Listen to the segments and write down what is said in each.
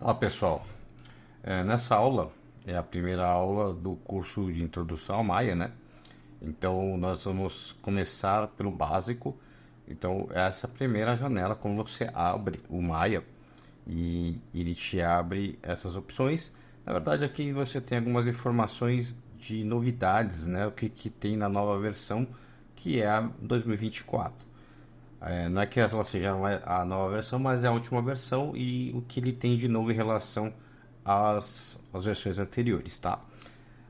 Olá pessoal, nessa aula é a primeira aula do curso de Introdução ao Maya, né? Então nós vamos começar pelo básico. Então essa primeira janela, como você abre o Maya e ele te abre essas opções. Na verdade aqui você tem algumas informações de novidades, né? O que tem na nova versão que é a 2024. Não é que ela seja a nova versão, mas é a última versão e o que ele tem de novo em relação às versões anteriores, tá?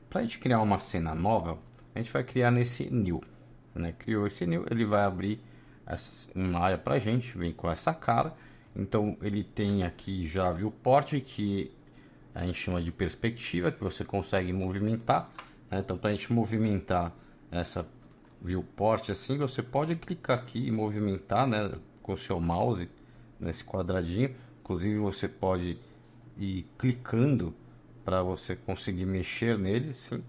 Para a gente criar uma cena nova, a gente vai criar nesse new, né? Criou esse new, ele vai abrir uma área para a gente, vem com essa cara. Então ele tem aqui já viewport, que a gente chama de perspectiva, que você consegue movimentar, né? Então para a gente movimentar essa viewport assim, você pode clicar aqui e movimentar, né, com o seu mouse nesse quadradinho. Inclusive você pode ir clicando para você conseguir mexer nele, sim.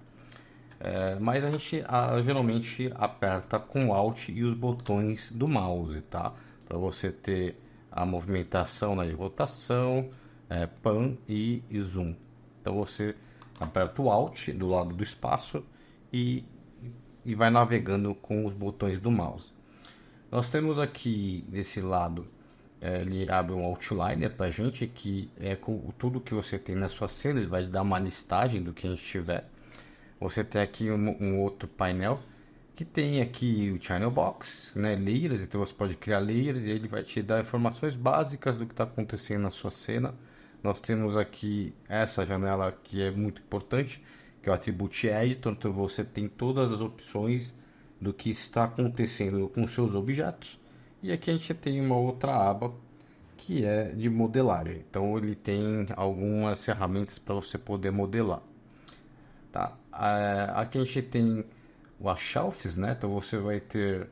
Mas a gente geralmente aperta com o Alt e os botões do mouse, tá? Para você ter a movimentação, né, de rotação, pan e zoom. Então você aperta o Alt do lado do espaço e vai navegando com os botões do mouse. Nós temos aqui desse lado, ele abre um outliner para a gente, que é com tudo que você tem na sua cena, ele vai dar uma listagem do que a gente tiver. Você tem aqui um outro painel que tem aqui o channel box, né, layers, então você pode criar layers e ele vai te dar informações básicas do que está acontecendo na sua cena. Nós temos aqui essa janela que é muito importante, que é o Attribute Editor, então você tem todas as opções do que está acontecendo com seus objetos. E aqui a gente tem uma outra aba que é de modelagem, então ele tem algumas ferramentas para você poder modelar. Tá? Aqui a gente tem as shelves, né? Então você vai ter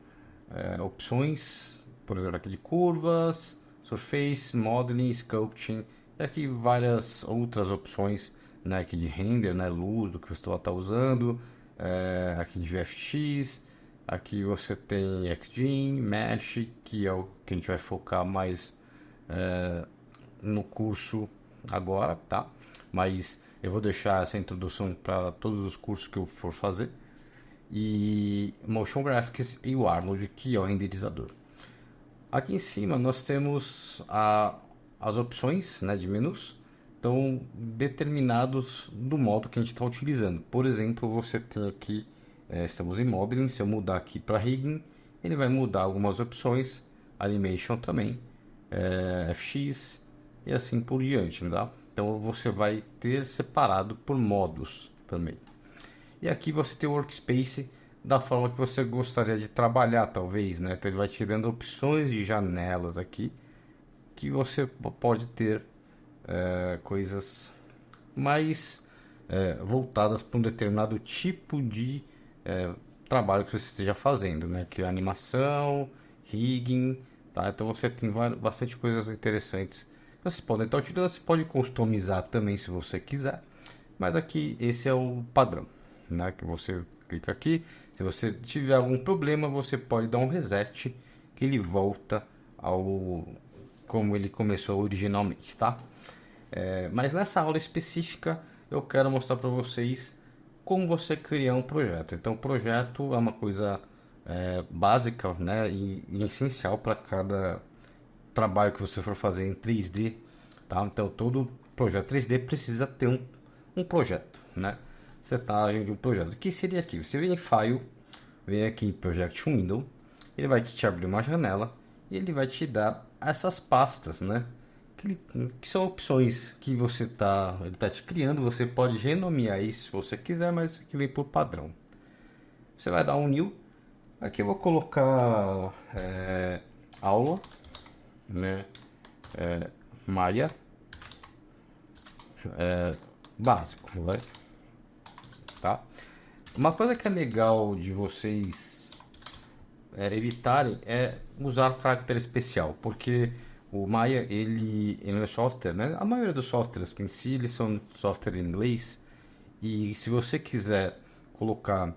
opções, por exemplo, aqui de curvas, surface, modeling, sculpting, e aqui várias outras opções, né? Aqui de render, né? Luz do que você está usando, aqui de VFX, aqui você tem XGen, Mesh, que é o que a gente vai focar mais no curso agora, tá? Mas eu vou deixar essa introdução para todos os cursos que eu for fazer. E Motion Graphics e o Arnold, que é o renderizador. Aqui em cima nós temos as opções, né, de menus, então determinados do modo que a gente está utilizando. Por exemplo, você tem aqui, estamos em Modeling, se eu mudar aqui para Rigging, ele vai mudar algumas opções, Animation também, FX e assim por diante, tá? Então você vai ter separado por modos também. E aqui você tem o workspace da forma que você gostaria de trabalhar, talvez, né? Então ele vai te dando opções de janelas aqui que você pode ter coisas mais voltadas para um determinado tipo de trabalho que você esteja fazendo, né? Que é animação, rigging, tá? Então você tem bastante coisas interessantes. Vocês podem estar utilizando, você pode customizar também se você quiser, mas aqui esse é o padrão, né? Que você clica aqui. Se você tiver algum problema, você pode dar um reset que ele volta ao como ele começou originalmente, tá? Mas nessa aula específica eu quero mostrar para vocês como você criar um projeto. Então, o projeto é uma coisa básica, né, e essencial para cada trabalho que você for fazer em 3D, tá? Então, todo projeto 3D precisa ter um projeto, né? Setagem de um projeto. O que seria aqui? Você vem em File, vem aqui em Project Window, ele vai te abrir uma janela e ele vai te dar essas pastas, né? Que são opções que ele tá te criando. Você pode renomear isso se você quiser, mas que vem por padrão. Você vai dar um new. Aqui eu vou colocar aula, né? Maya básico, vai, tá? Uma coisa que é legal de vocês evitarem é usar o caractere especial, porque o Maya ele é software, né? A maioria dos softwares que em si eles são software em inglês, e se você quiser colocar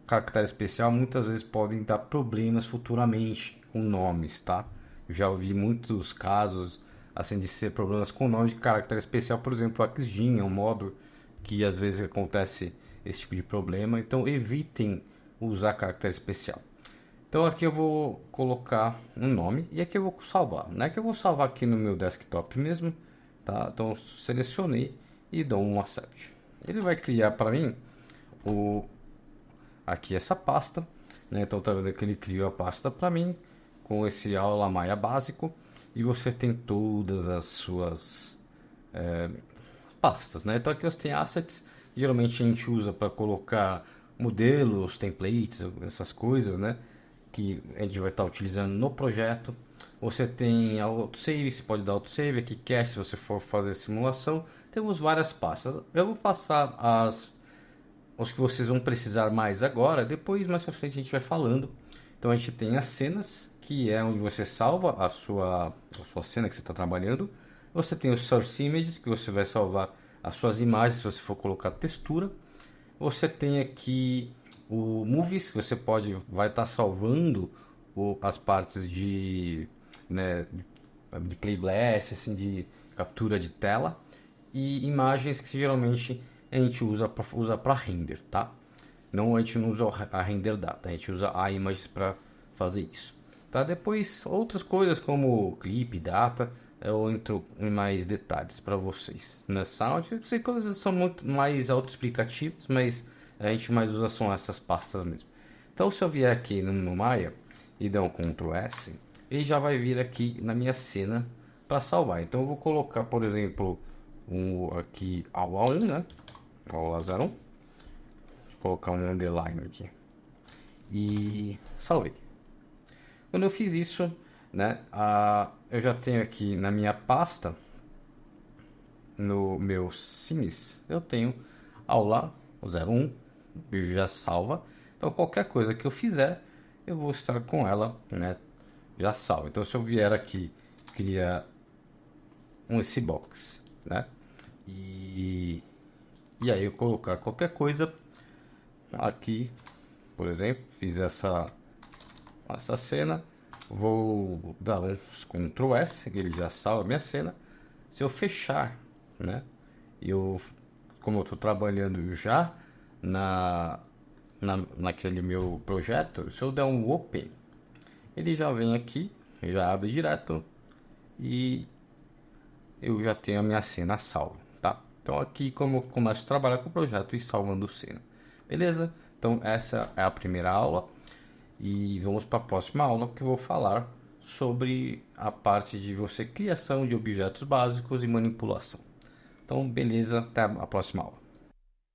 caractere especial, muitas vezes podem dar problemas futuramente com nomes, tá? Eu já ouvi muitos casos, assim, de ser problemas com nome de caractere especial, por exemplo, o XGIN é um modo que às vezes acontece esse tipo de problema, então evitem usar caractere especial. Então aqui eu vou colocar um nome e aqui eu vou salvar. Não é que eu vou salvar aqui no meu desktop mesmo, tá? Então selecionei e dou um accept. Ele vai criar para mim aqui essa pasta, né? Então tá vendo que ele criou a pasta para mim com esse aula Maia básico e você tem todas as suas pastas, né? Então aqui você tem assets, geralmente a gente usa para colocar modelos, templates, essas coisas, né? Que a gente vai estar utilizando no projeto. Você tem autosave, você pode dar autosave, aqui cache se você for fazer simulação. Temos várias pastas. Eu vou passar os que vocês vão precisar mais agora, depois mais pra frente a gente vai falando. Então a gente tem as cenas, que é onde você salva a sua cena que você está trabalhando. Você tem os source images, que você vai salvar as suas imagens se você for colocar textura. Você tem aqui o movies, que você vai estar salvando as partes né, de play blast, assim, de captura de tela, e imagens que geralmente a gente usa para render, tá? Não, a gente não usa a render data, a gente usa a images para fazer isso, tá? Depois outras coisas como clip, data, eu entro em mais detalhes para vocês. Na Sound, essas coisas são muito mais autoexplicativas, mas a gente mais usa são essas pastas mesmo. Então se eu vier aqui no Maya e der um Ctrl S, ele já vai vir aqui na minha cena para salvar. Então eu vou colocar, por exemplo, aqui aula 1, né? Aula 01. Vou colocar um underline aqui. E salvei. Quando eu fiz isso, né? Eu já tenho aqui na minha pasta, no meu cines, eu tenho aula 01, já salva. Então qualquer coisa que eu fizer, eu vou estar com ela, né? Já salva. Então se eu vier aqui, criar esse box, né? E aí eu colocar qualquer coisa aqui, por exemplo, fiz essa cena, vou dar um Ctrl S, ele já salva a minha cena. Se eu fechar, né? Como eu estou trabalhando já naquele meu projeto, se eu der um Open, ele já vem aqui, já abre direto e eu já tenho a minha cena salva, tá? Então aqui como eu começo a trabalhar com o projeto e salvando cena, beleza? Então essa é a primeira aula e vamos para a próxima aula que eu vou falar sobre a parte de criação de objetos básicos e manipulação. Então beleza, até a próxima aula.